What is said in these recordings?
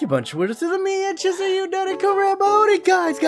you bunch of winners to the Manchester United career mode. Guys,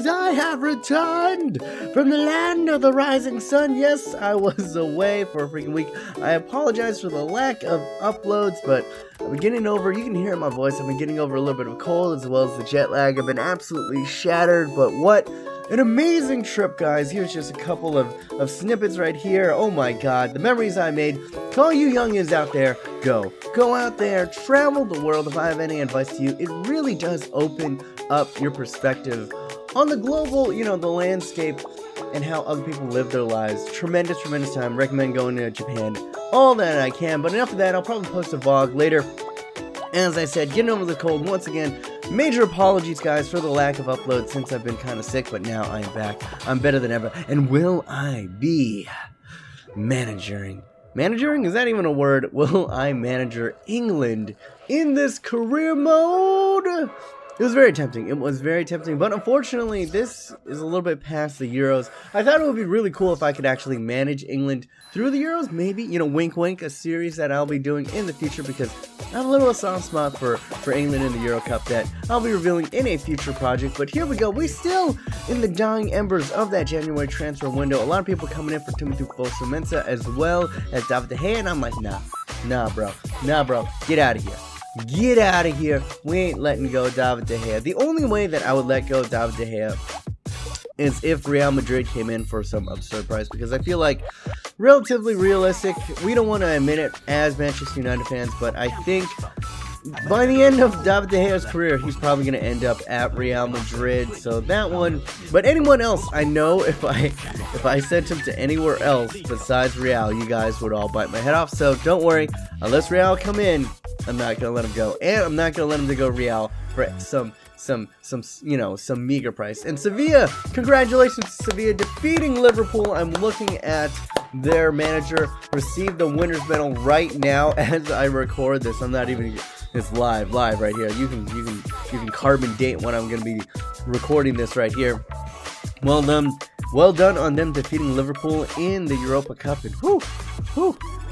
I have returned from the land of the rising sun. Yes, I was away for a freaking week. I apologize for the lack of uploads, but I've been getting over, you can hear my voice, I've been getting over a little bit of a cold as well as the jet lag. I've been absolutely shattered, but what an amazing trip, guys. Here's just a couple of snippets right here. Oh my god, the memories I made. To all you youngins out there, go out there, travel the world. If I have any advice to you, it really does open up your perspective on the global, the landscape and how other people live their lives. Tremendous time. Recommend going to Japan all that I can, but enough of that. I'll probably post a vlog later. As I said, getting over the cold once again. Major apologies, guys, for the lack of uploads since I've been kind of sick, but now I am back. I'm better than ever. And will I be managing? Managing? Is that even a word? Will I manager England in this career mode? It was very tempting. But unfortunately, this is a little bit past the Euros. I thought it would be really cool if I could actually manage England through the Euros. Maybe, wink wink, a series that I'll be doing in the future because I have a little soft spot for England in the Euro Cup that I'll be revealing in a future project. But here we go. We're still in the dying embers of that January transfer window. A lot of people coming in for Timothy Fosu-Mensah as well as David De Gea, and I'm like, nah, bro, get out of here. Get out of here. We ain't letting go of David De Gea. The only way that I would let go of David De Gea is if Real Madrid came in for some absurd price, because I feel like, relatively realistic, we don't want to admit it as Manchester United fans, but I think by the end of David De Gea's career, he's probably going to end up at Real Madrid. So that one, but anyone else, I know if I sent him to anywhere else besides Real, you guys would all bite my head off. So don't worry, unless Real come in, I'm not going to let him go. And I'm not going to let him to go Real for some meager price. And Sevilla, congratulations to Sevilla defeating Liverpool. I'm looking at their manager receive the winner's medal right now as I record this. I'm not even, it's live right here. You can carbon date when I'm going to be recording this right here. Well done on them defeating Liverpool in the Europa Cup. And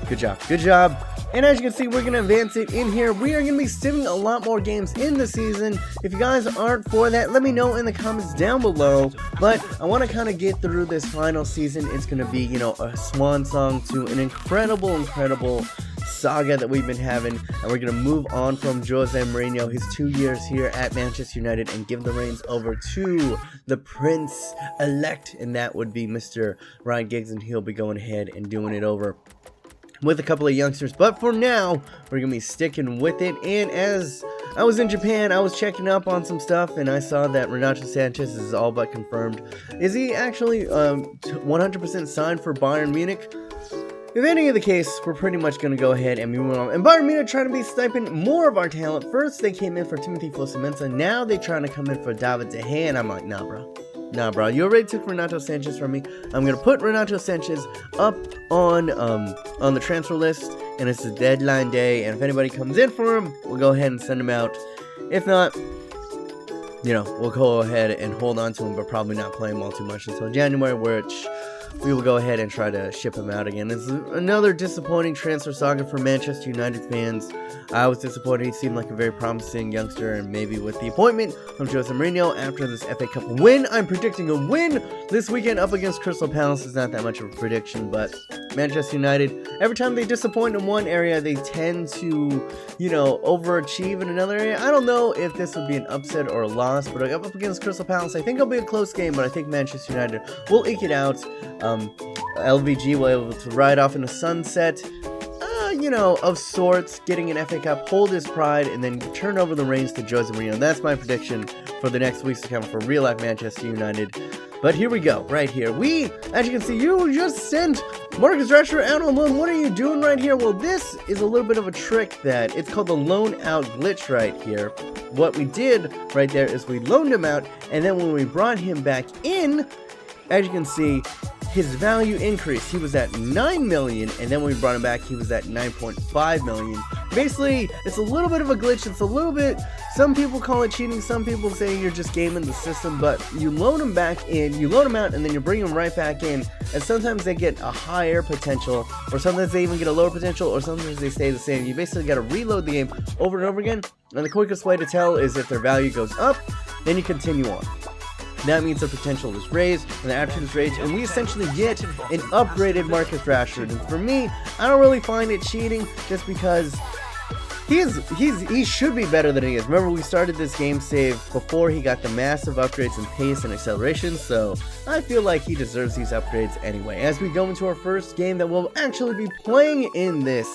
good job. And as you can see, we're going to advance it in here. We are going to be simming a lot more games in the season. If you guys aren't for that, let me know in the comments down below. But I want to kind of get through this final season. It's going to be, a swan song to an incredible saga that we've been having. And we're going to move on from Jose Mourinho, his 2 years here at Manchester United, and give the reins over to the Prince-elect. And that would be Mr. Ryan Giggs, and he'll be going ahead and doing it over with a couple of youngsters. But for now, we're gonna be sticking with it. And as I was in Japan, I was checking up on some stuff, and I saw that Renato Sanchez is all but confirmed. Is he actually 100% signed for Bayern Munich? If any of the case, we're pretty much going to go ahead and move on. And Bayern Munich trying to be sniping more of our talent. First, they came in for Timothy Fosu-Mensah. Now they're trying to come in for David De Gea, and I'm like, nah, bro. You already took Renato Sanchez from me. I'm going to put Renato Sanchez up on the transfer list, and it's the deadline day. And if anybody comes in for him, we'll go ahead and send him out. If not, we'll go ahead and hold on to him, but probably not play him all too much until January, which we will go ahead and try to ship him out again. It's another disappointing transfer saga for Manchester United fans. I was disappointed. He seemed like a very promising youngster, and maybe with the appointment of Jose Mourinho after this FA Cup win, I'm predicting a win this weekend up against Crystal Palace. Is not that much of a prediction, but Manchester United, every time they disappoint in one area, they tend to, overachieve in another area. I don't know if this would be an upset or a loss, but up against Crystal Palace, I think it'll be a close game, but I think Manchester United will eke it out. LVG will be able to ride off in the sunset, of sorts, getting an FA Cup, hold his pride, and then turn over the reins to Jose Mourinho. That's my prediction for the next weeks to come for real life Manchester United. But here we go, right here. As you can see, you just sent Marcus Rashford out on loan. What are you doing right here? Well, this is a little bit of a trick that it's called the loan out glitch right here. What we did right there is we loaned him out, and then when we brought him back in, as you can see, his value increased. He was at 9 million, and then when we brought him back, he was at 9.5 million. Basically, it's a little bit of a glitch. It's a little bit, some people call it cheating, some people say you're just gaming the system, but you load them back in, you load them out, and then you bring them right back in, and sometimes they get a higher potential, or sometimes they even get a lower potential, or sometimes they stay the same. You basically got to reload the game over and over again, and the quickest way to tell is if their value goes up, then you continue on. That means the potential is raised, and the attribute is raised, and we essentially get an upgraded Marcus Rashford. And for me, I don't really find it cheating, just because he should be better than he is. Remember, we started this game save before he got the massive upgrades in pace and acceleration, so I feel like he deserves these upgrades anyway. As we go into our first game that we'll actually be playing in this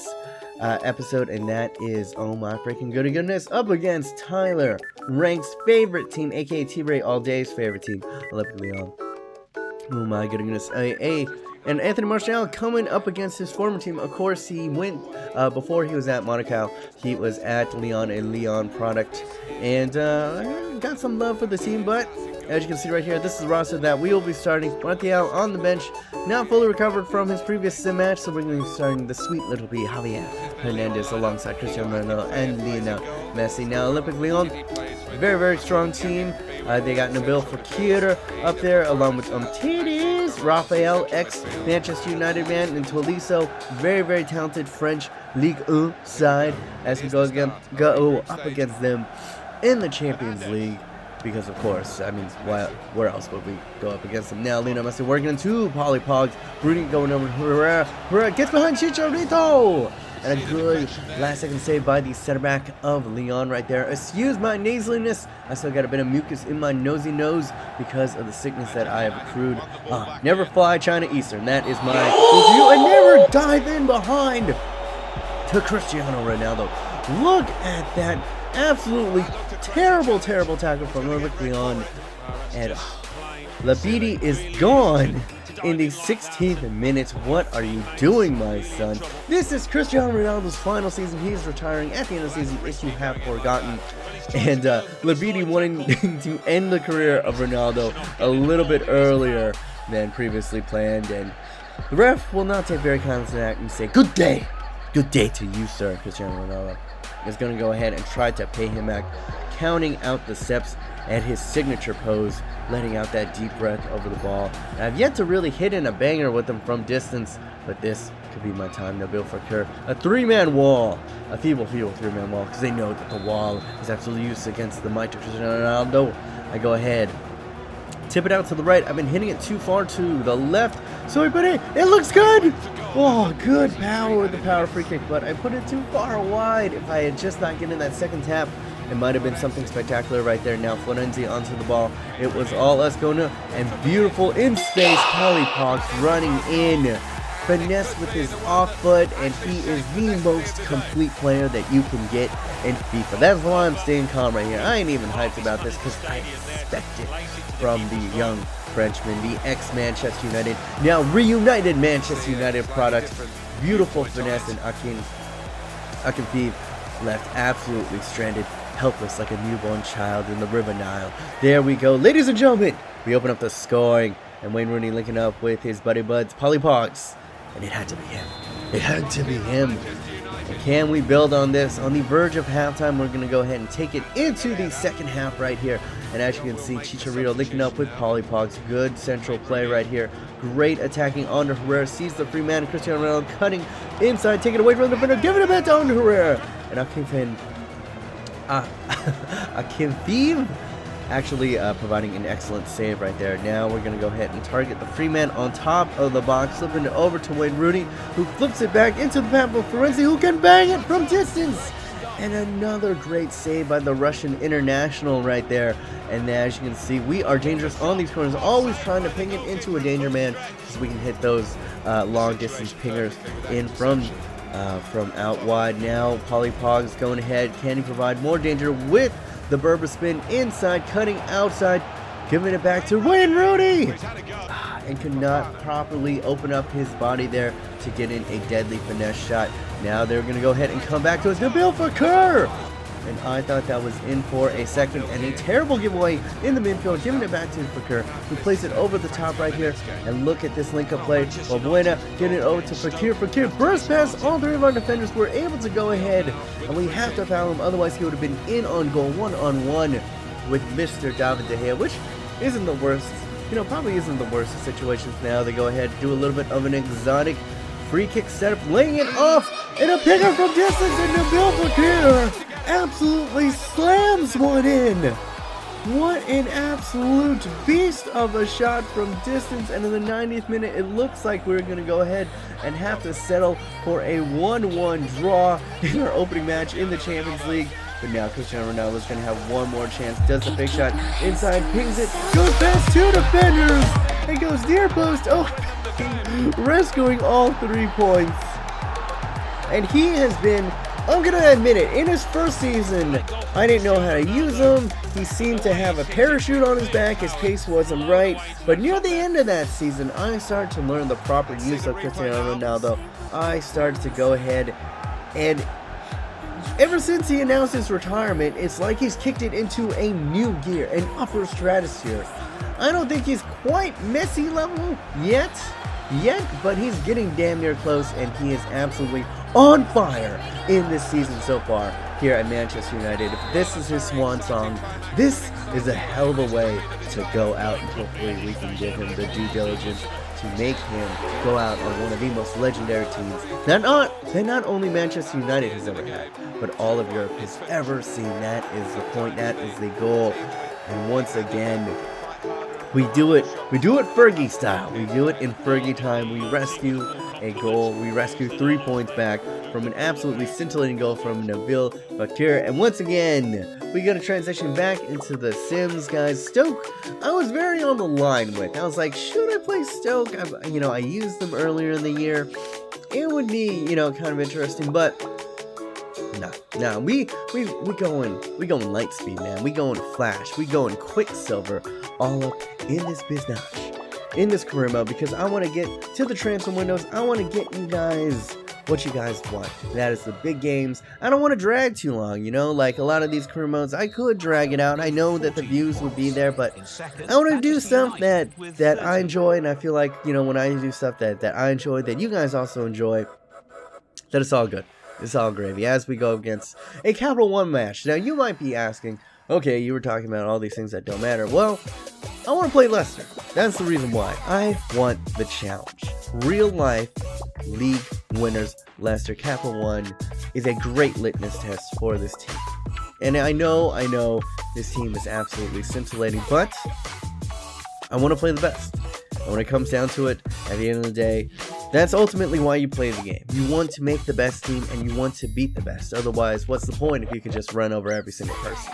episode, and that is, oh my freaking goodness, up against Tyler Rank's favorite team, aka T-Ray All Day's favorite team, Olympic Lyon. Oh my goodness, and Anthony Martial coming up against his former team. Of course, he went, before he was at Monaco, he was at Lyon, a Lyon product, and got some love for the team, but as you can see right here, this is the roster that we will be starting. Martial on the bench, not fully recovered from his previous sim match, so we're going to be starting the sweet little bee, Javier Hernandez, alongside Cristiano Ronaldo and Lionel Messi. Now, Olympic Lyon, very, very strong team. They got Nabil Fekir up there, along with Titties, Raphael, ex-Manchester United man, and Tolisso, very, very talented French Ligue 1 side, as we go up against them in the Champions League. Because, of course, I mean, where else would we go up against them? Now, Lionel Messi working into Polly Pogs. Bruni going over to Herrera. Herrera gets behind Chicharito. And a good last-second save by the center back of Lyon right there. Excuse my nasaliness. I still got a bit of mucus in my nosy nose because of the sickness that I have accrued. Never fly China Eastern. That is my review. And never dive in behind to Cristiano Ronaldo. Look at that. Absolutely terrible tackle from Olympic Lyon, and Labidi is gone in the 16th minute. What are you doing, my son? This is Cristiano Ronaldo's final season. He is retiring at the end of the season, if you have forgotten. And Labidi wanting to end the career of Ronaldo a little bit earlier than previously planned, and the ref will not take very kindly to that and say, good day to you, sir. Cristiano Ronaldo is going to go ahead and try to pay him back, counting out the steps at his signature pose, letting out that deep breath over the ball. And I've yet to really hit in a banger with him from distance, but this could be my time. Nabil Fekir, a three-man wall, a feeble three-man wall, because they know that the wall is absolutely used against the mighty Cristiano Ronaldo. I go ahead, tip it out to the right. I've been hitting it too far to the left, so I put it looks good. Oh, good power with the power free kick, but I put it too far wide. If I had just not gotten that second tap, it might have been something spectacular right there. Now Florenzi onto the ball. It was all us going to, and beautiful in space. Polly Pogs running in. Finesse with his off foot, and he is the most complete player that you can get in FIFA. That's why I'm staying calm right here. I ain't even hyped about this because I expect it from the young Frenchman, the ex-Manchester United, now reunited Manchester United product. Beautiful finesse, and Akinfeev left absolutely stranded, helpless like a newborn child in the River Nile. There we go. Ladies and gentlemen, we open up the scoring, and Wayne Rooney linking up with his buddy buds, Polly Pogs. And it had to be him. It had to be him. And can we build on this? On the verge of halftime, we're going to go ahead and take it into the second half right here. And as you can see, Chicharito linking up with Polly Pogs. Good central play right here. Great attacking onto Herrera. Sees the free man. Cristiano Ronaldo cutting inside. Taking it away from the defender. Giving it back to Herrera. And Akinfeev actually providing an excellent save right there. Now we're going to go ahead and target the free man on top of the box, flipping it over to Wayne Rooney, who flips it back into the path of Florenzi, who can bang it from distance. And another great save by the Russian international right there. And as you can see, we are dangerous on these corners, always trying to ping it into a danger man so we can hit those long distance pingers in from out wide. Now Polly Pogs going ahead. Can he provide more danger with the Berber spin inside, cutting outside, giving it back to Wayne Rooney, and could not properly open up his body there to get in a deadly finesse shot. Now they're going to go ahead and come back to us. Nabil Fekir and I thought that was in for a second, and a terrible giveaway in the midfield, giving it back to Fakir, who plays it over the top right here, and look at this link-up play. Balbuena getting it over to Fakir. Fakir burst past all three of our defenders. We're able to go ahead, and we have to foul him, otherwise he would have been in on goal, one-on-one with Mr. David De Gea, which isn't the worst, probably isn't the worst of situations now. They go ahead, do a little bit of an exotic free kick setup, laying it off, and a picker from distance, and Nabil Fakir absolutely slams one in. What an absolute beast of a shot from distance, and in the 90th minute, it looks like we're going to go ahead and have to settle for a 1-1 draw in our opening match in the Champions League. But now Cristiano Ronaldo is going to have one more chance, does the big shot inside, pings it, goes past two defenders, and goes near post, rescuing all 3 points. And he has been, I'm going to admit it, in his first season, I didn't know how to use him. He seemed to have a parachute on his back, his pace wasn't right. But near the end of that season, I started to learn the proper use of Cristiano Ronaldo. I started to go ahead, and ever since he announced his retirement, it's like he's kicked it into a new gear, an upper stratosphere. I don't think he's quite Messi level yet, but he's getting damn near close, and he is absolutely on fire in this season so far here at Manchester United. If this is his swan song, this is a hell of a way to go out, and hopefully we can give him the due diligence to make him go out on one of the most legendary teams that not only Manchester United has ever had, but all of Europe has ever seen. That is the point, that is the goal. And once again, we do it Fergie style. We do it in Fergie time. We rescue a goal. We rescue 3 points back from an absolutely scintillating goal from Nabil Fakir. And once again, we got to transition back into the Sims, guys. Stoke, I was very on the line with. I was like, should I play Stoke? I used them earlier in the year. It would be, kind of interesting, but no, we going light speed, man. We going flash. We going quicksilver, all up in this business, in this career mode, because I want to get to the transfer windows. I want to get you guys what you guys want. That is the big games. I don't want to drag too long, like a lot of these career modes. I could drag it out. I know that the views would be there, but I want to do stuff that I enjoy, and I feel like, when I do stuff that I enjoy, that you guys also enjoy, that it's all good. It's all gravy as we go against a Capital One match. Now, you might be asking, okay, you were talking about all these things that don't matter. Well, I want to play Leicester. That's the reason why. I want the challenge. Real life league winners Leicester. Capital One is a great litmus test for this team. And I know this team is absolutely scintillating, but I want to play the best. And when it comes down to it, at the end of the day, that's ultimately why you play the game. You want to make the best team, and you want to beat the best. Otherwise, what's the point if you can just run over every single person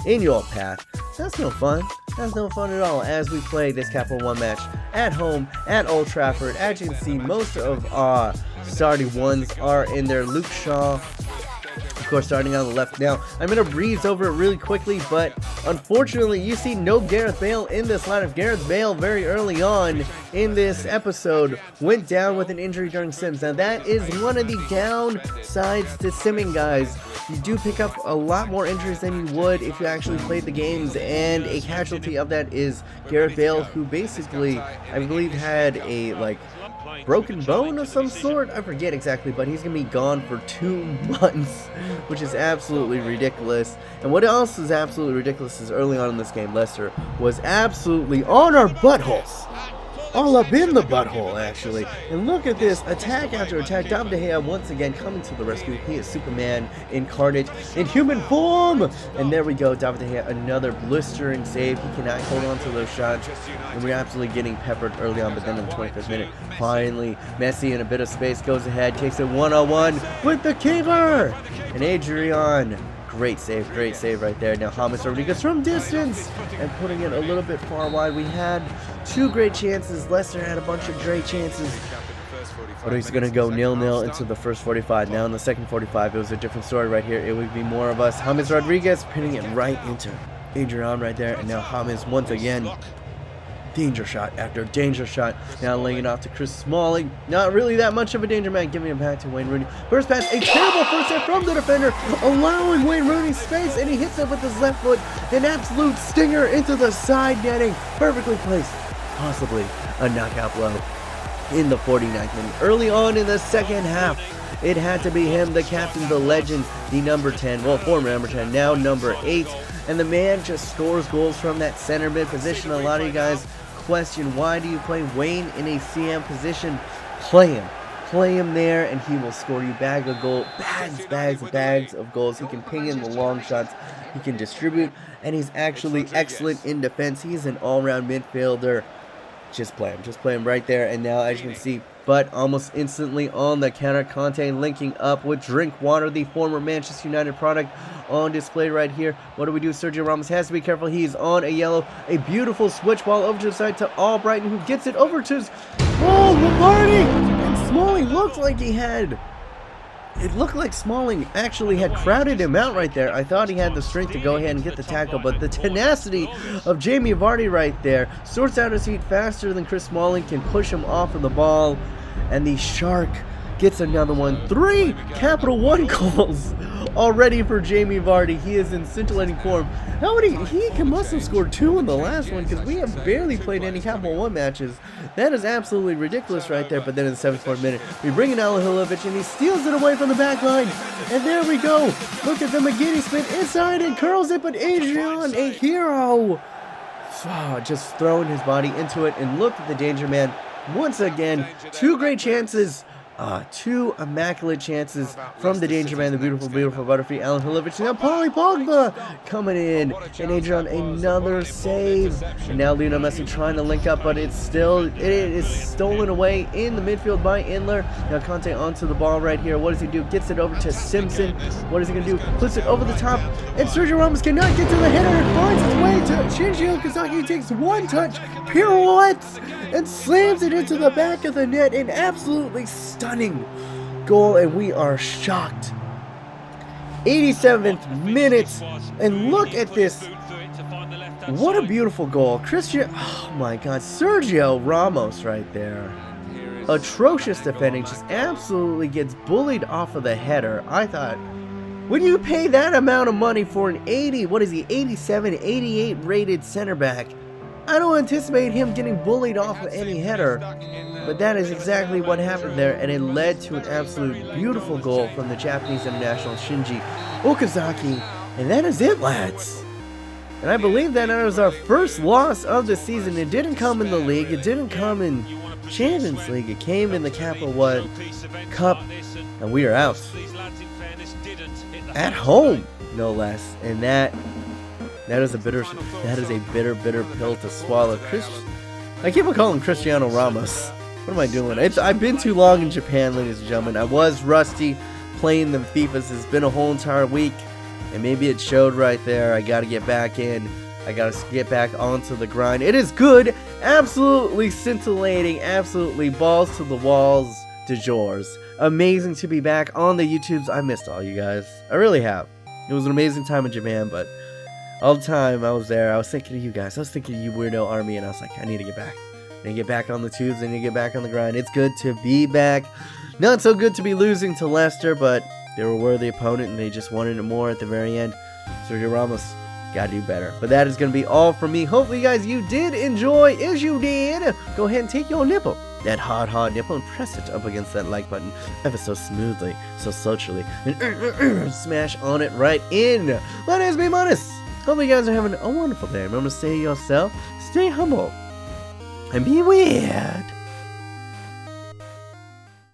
in your path? That's no fun. That's no fun at all. As we play this Capital One match at home at Old Trafford, as you can see, most of our starting ones are in there. Luke Shaw, of course, starting on the left. Now, I'm going to breeze over it really quickly, but unfortunately, you see no Gareth Bale in this lineup. Gareth Bale, very early on in this episode, went down with an injury during Sims. Now, that is one of the downsides to simming, guys. You do pick up a lot more injuries than you would if you actually played the games, and a casualty of that is Gareth Bale, who basically, I believe, had a, broken bone of some sort. I forget exactly, but he's gonna be gone for 2 months, which is absolutely ridiculous. And what else is absolutely ridiculous is early on in this game, Leicester was absolutely on our buttholes. All up in the butthole, actually. And look at this, attack after attack. David De Gea once again coming to the rescue. He is Superman incarnate in human form. And there we go, David De Gea, another blistering save. He cannot hold on to those shots. And we're absolutely getting peppered early on, but then in the 25th minute, finally, Messi in a bit of space goes ahead, takes it one-on-one with the keeper. And Adrian, great save right there. Now James Rodriguez from distance and putting it a little bit far wide. We had 2 great chances. Leicester had a bunch of great chances, but he's going to go 0-0 into the first 45. Now in the second 45, it was a different story right here. It would be more of us. James Rodriguez pinning it right into Adrian right there. And now James once again Danger shot after danger shot. Now laying it off to Chris Smalling. Not really that much of a danger man. Giving it back to Wayne Rooney. First pass, a terrible first hit from the defender, allowing Wayne Rooney space, and he hits it with his left foot. An absolute stinger into the side netting. Perfectly placed. Possibly a knockout blow in the 49th minute. Early on in the second half, it had to be him, the captain, the legend, the number 10. Well, former number 10, now number 8. And the man just scores goals from that center mid position. A lot of you guys question, why do you play Wayne in a CM position? Play him there, and he will score you bags of goals. He can ping in the long shots, he can distribute, and he's actually excellent in defense. He's an all-round midfielder. Just play him right there. And now, as you can see, but almost instantly on the counter, Conte linking up with Drinkwater, the former Manchester United product, on display right here. What do we do? Sergio Ramos has to be careful. He's on a yellow. A beautiful switch ball over to the side to Albrighton, who gets it over to his... Oh, Lombardi! And Smalling looked like he had... It looked like Smalling actually had crowded him out right there. I thought he had the strength to go ahead and get the tackle, but the tenacity of Jamie Vardy right there sorts out his feet faster than Chris Smalling can push him off of the ball. And the Shark gets another one. 3 Capital One goals already for Jamie Vardy. He is in scintillating form. How many? He must have scored 2 in the last one, because we have barely played any Capital One matches. That is absolutely ridiculous right there. But then in the 74th minute, we bring in Alihilovic, and he steals it away from the back line. And there we go. Look at the McGinty spin inside and curls it, but Adrian, a hero, just throwing his body into it. And look at the danger man. Once again, 2 great chances, 2 immaculate chances from the danger man, the beautiful Butterfree, Alan Hilivic. Now Paulie Pogba coming in, and Adrian another save. And now Lionel Messi trying to link up, but it is stolen away in the midfield by Inler. Now Conte onto the ball right here. What does he do? Gets it over to Simpson. What is he going to do? Puts it over the top, and Sergio Ramos cannot get to the header. It finds its way to Shinji Okazaki. Takes one touch, pirouettes, and slams it into the back of the net. An absolutely stunning goal, and we are shocked. 87th minute, and look at this. What a beautiful goal. Oh my God, Sergio Ramos right there. Atrocious defending, just absolutely gets bullied off of the header. I thought, when you pay that amount of money for an 87, 88 rated center back, I don't anticipate him getting bullied off of any header, but that is exactly what happened there, and it led to an absolute beautiful goal from the Japanese international Shinji Okazaki, and that is it, lads. And I believe that was our first loss of the season. It didn't come in the league, it didn't come in Champions League, it came in the Capital One Cup, and we are out. At home, no less, and that is a bitter pill to swallow. I keep on calling him Cristiano Ramos. What am I doing? I've been too long in Japan, ladies and gentlemen. I was rusty playing them FIFAs. It's been a whole entire week, and maybe it showed right there. I got to get back in. I got to get back onto the grind. It is good, absolutely scintillating, absolutely balls to the walls de jours. Amazing to be back on the YouTubes. I missed all you guys. I really have. It was an amazing time in Japan, but all the time I was there, I was thinking of you guys. I was thinking of you, Weirdo Army, and I was like, I need to get back. I need to get back on the tubes. I need to get back on the grind. It's good to be back. Not so good to be losing to Leicester, but they were a worthy opponent, and they just wanted it more at the very end. Sergio Ramos, gotta do better. But that is going to be all from me. Hopefully, guys, you did enjoy. As you did, go ahead and take your nipple, that hard nipple, and press it up against that like button ever so smoothly, so socially, and smash on it right in. My name is B Modest. Hopefully you guys are having a wonderful day. Remember to stay yourself, stay humble, and be weird.